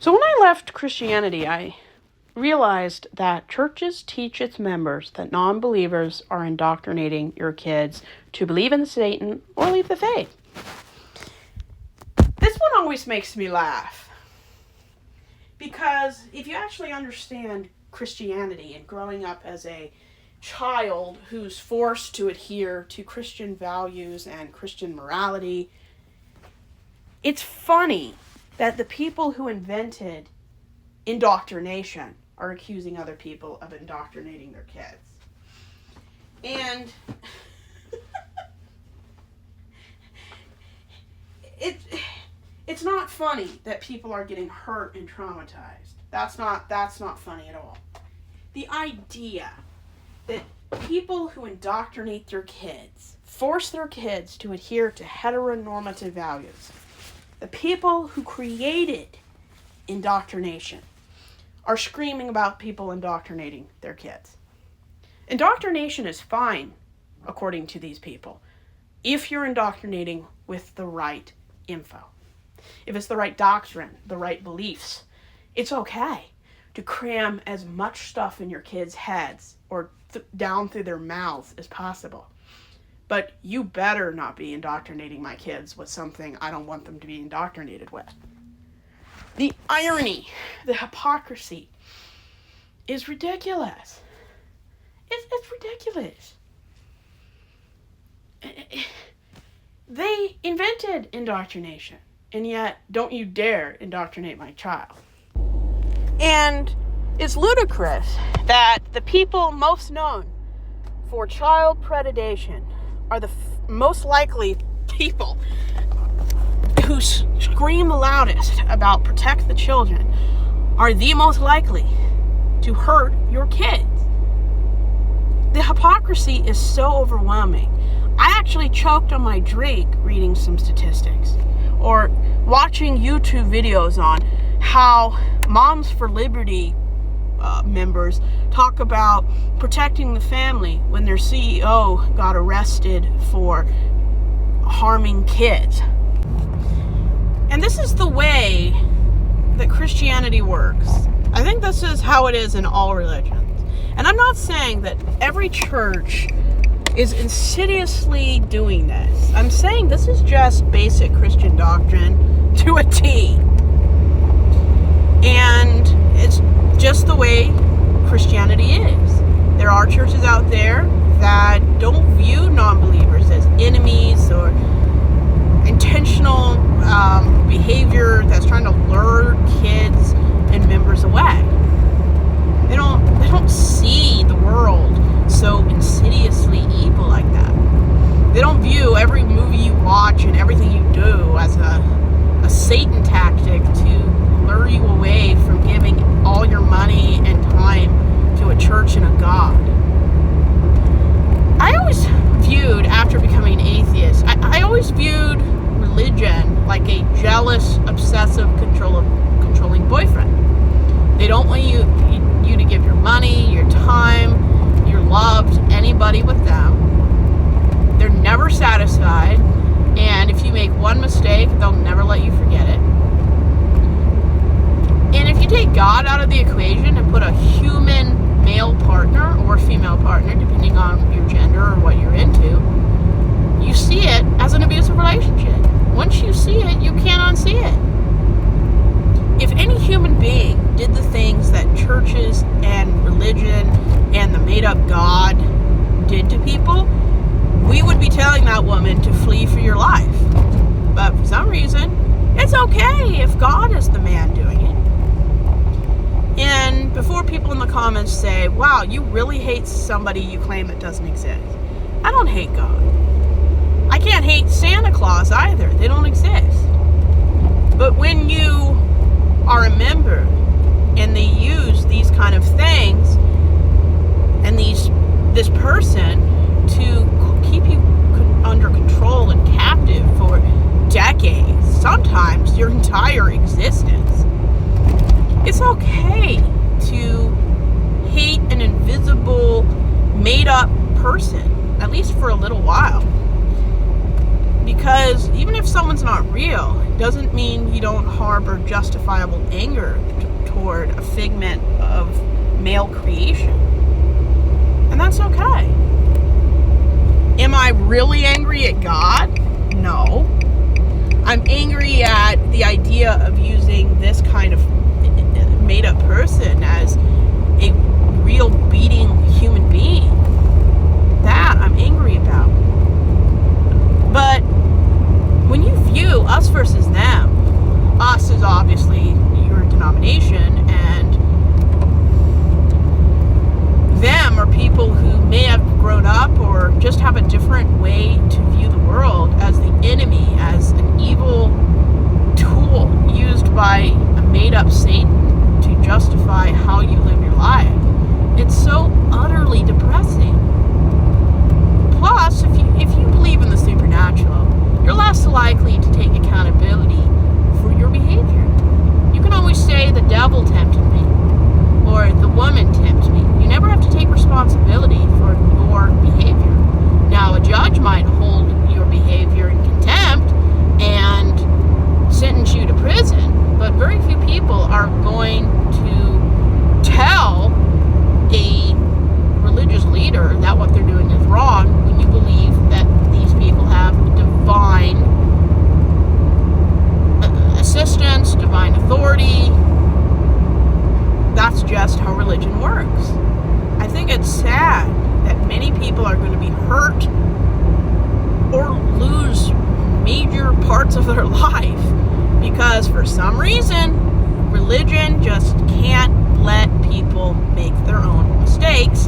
So when I left Christianity, I realized that churches teach its members that non-believers are indoctrinating your kids to believe in Satan or leave the faith. This one always makes me laugh. Because if you actually understand Christianity and growing up as a child who's forced to adhere to Christian values and Christian morality, it's funny that the people who invented indoctrination are accusing other people of indoctrinating their kids. And it's not funny that people are getting hurt and traumatized. That's not funny at all. The idea that people who indoctrinate their kids force their kids to adhere to heteronormative values, the people who created indoctrination, are screaming about people indoctrinating their kids. Indoctrination is fine, according to these people, if you're indoctrinating with the right info. If it's the right doctrine, the right beliefs, it's okay to cram as much stuff in your kids' heads or down through their mouths as possible. But you better not be indoctrinating my kids with something I don't want them to be indoctrinated with. The irony, the hypocrisy is ridiculous. It's ridiculous. They invented indoctrination, and yet don't you dare indoctrinate my child. And it's ludicrous that the people most known for child predation are the most likely people who scream the loudest about protect the children are the most likely to hurt your kids. The hypocrisy is so overwhelming. I actually choked on my drink reading some statistics or watching YouTube videos on how Moms for Liberty members talk about protecting the family when their CEO got arrested for harming kids. And this is the way that Christianity works. I think this is how it is in all religions. And I'm not saying that every church is insidiously doing this. I'm saying this is just basic Christian doctrine to a T. And it's just the way Christianity is. There are churches out there that don't view non-believers as enemies or intentional behavior that's trying to lure kids and members away. They don't see the world so insidiously evil like that. They don't view every movie you watch and everything you do as a Satan tactic to lure you away from giving all your money and time to a church and a God. I always viewed, after becoming an atheist, I always viewed religion like a jealous, obsessive, controlling boyfriend. They don't want you to give your money, your time, your love to anybody with them. They're never satisfied, and if you make one mistake, they'll never let you forget it. And if you take God out of the equation and put a human male partner or female partner, depending on your gender or what you're into, you see it as an abusive relationship. Once you see it, you can't unsee it. If any human being did the things that churches and religion and the made-up God did to people, we would be telling that woman to flee for your life. But for some reason, it's okay if God is the man doing it. And before people in the comments say, wow, you really hate somebody you claim that doesn't exist. I don't hate God. I can't hate Santa Claus either. They don't exist. But when you are a member and they use these kind of things and this person to keep you under control and captive for decades, sometimes your entire existence, it's okay to hate an invisible, made-up person, at least for a little while. Because even if someone's not real, it doesn't mean you don't harbor justifiable anger toward a figment of male creation. And that's okay. Am I really angry at God? No. I'm angry at the idea of using this kind of made-up person as a real beating human being. That I'm angry about. But when you view us versus them, us is obviously your denomination, and them are people who may have grown up or just have a different way to view the world as the enemy, as an evil tool used by a made-up Satan to justify how you live your life. It's so utterly depressing. Plus, if you believe in the supernatural, you're less likely to take accountability for your behavior. You can always say the devil tempted me, or the woman tempted me. You never have to take responsibility for your behavior. Now, a judge might hold your behavior in contempt and sentence you to prison, but very few people are going to tell a religious leader that what they're doing is wrong when you believe that these people have divine assistance, divine authority. That's just how religion works. I think it's sad that many people are going to be hurt or lose major parts of their life because for some reason religion just can't let people make their own mistakes.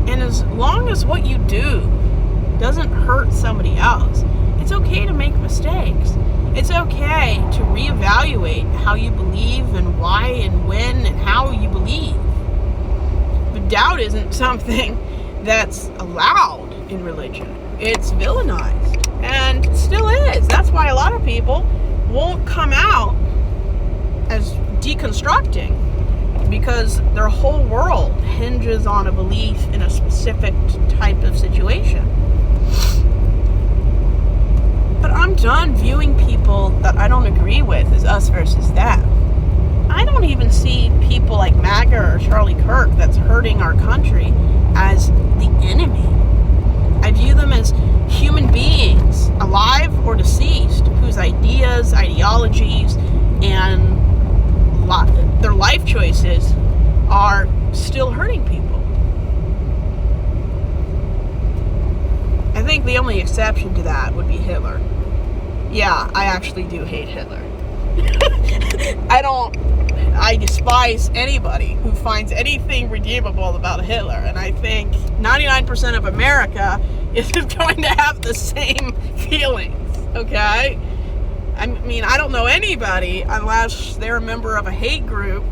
And as long as what you do doesn't hurt somebody else, it's okay to make mistakes. It's okay to reevaluate how you believe and why and when and how you believe. But doubt isn't something that's allowed in religion. It's villainized, and it still is. That's why a lot of people won't come out as deconstructing, because their whole world hinges on a belief in a specific type of situation. But I'm done viewing people that I don't agree with as us versus them. I don't even see people like MAGA or Charlie Kirk that's hurting our country as the enemy. I view them as human beings, alive or deceased, whose ideas, ideologies, and their life choices are still hurting people. I think the only exception to that would be Hitler. Yeah, I actually do hate Hitler. I despise anybody who finds anything redeemable about Hitler, and I think 99% of America is going to have the same feelings, okay? I mean, I don't know anybody, unless they're a member of a hate group,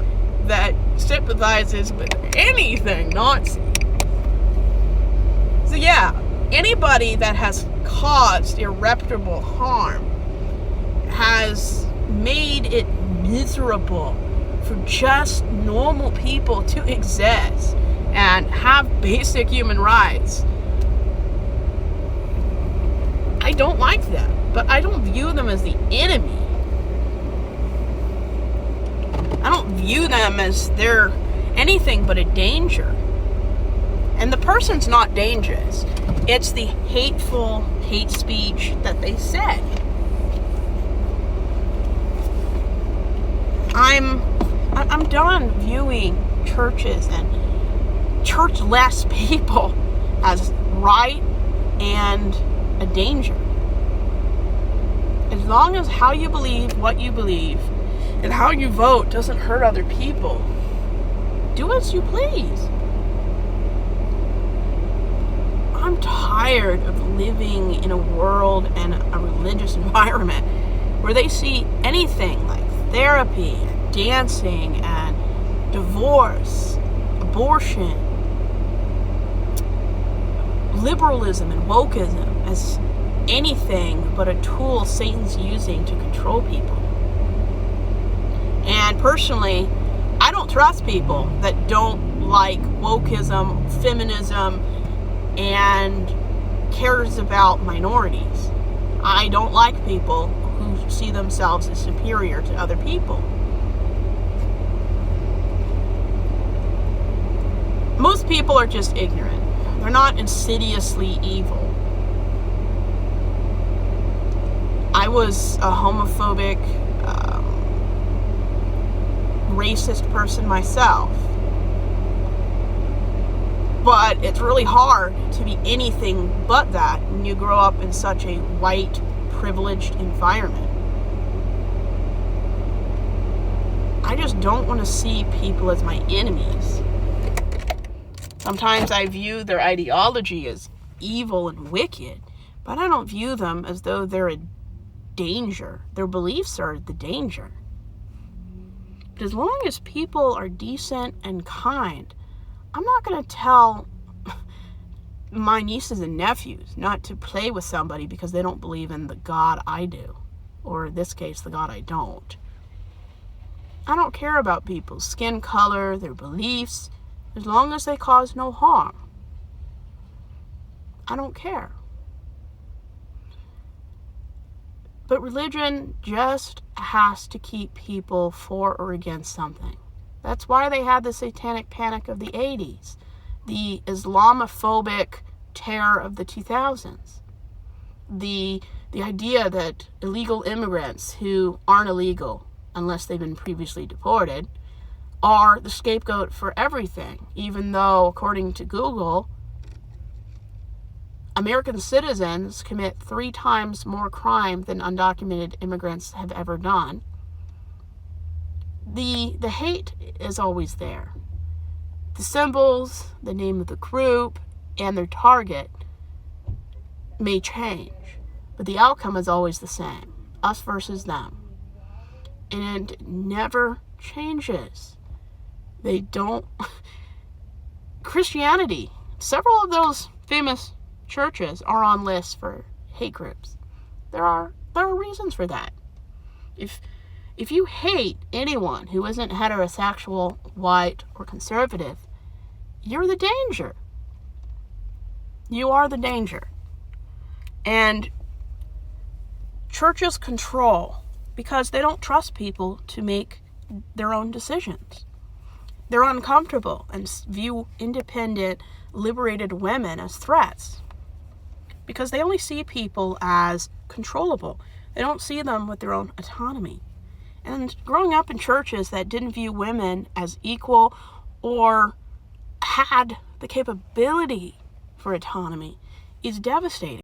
that sympathizes with anything Nazi. So yeah, anybody that has caused irreparable harm has made it miserable for just normal people to exist and have basic human rights. I don't like them, but I don't view them as the enemy. I don't view them as they're anything but a danger. And the person's not dangerous. It's the hateful hate speech that they say. I'm done viewing churches and church-less people as right and a danger. As long as how you believe, what you believe, and how you vote doesn't hurt other people, do as you please. I'm tired of living in a world and a religious environment where they see anything like therapy and dancing and divorce, abortion, liberalism and wokeism as anything but a tool Satan's using to control people. And personally, I don't trust people that don't like wokeism, feminism, and cares about minorities. I don't like people who see themselves as superior to other people. Most people are just ignorant. They're not insidiously evil. I was a homophobic, racist person myself. But it's really hard to be anything but that when you grow up in such a white, privileged environment. I just don't want to see people as my enemies. Sometimes I view their ideology as evil and wicked, but I don't view them as though they're a danger. Their beliefs are the danger. But as long as people are decent and kind, I'm not going to tell my nieces and nephews not to play with somebody because they don't believe in the God I do, or in this case, the God I don't. I don't care about people's skin color, their beliefs, as long as they cause no harm. I don't care. But religion just has to keep people for or against something. That's why they had the satanic panic of the 80s, the Islamophobic terror of the 2000s, the idea that illegal immigrants who aren't illegal unless they've been previously deported are the scapegoat for everything, even though, according to Google, American citizens commit 3 times more crime than undocumented immigrants have ever done. The hate is always there. The symbols, the name of the group, and their target may change, but the outcome is always the same. Us versus them. And it never changes. They don't... Christianity, several of those famous churches are on lists for hate groups. There are reasons for that. If you hate anyone who isn't heterosexual, white, or conservative, you're the danger. You are the danger. And churches control because they don't trust people to make their own decisions. They're uncomfortable and view independent, liberated women as threats because they only see people as controllable. They don't see them with their own autonomy. And growing up in churches that didn't view women as equal or had the capability for autonomy is devastating.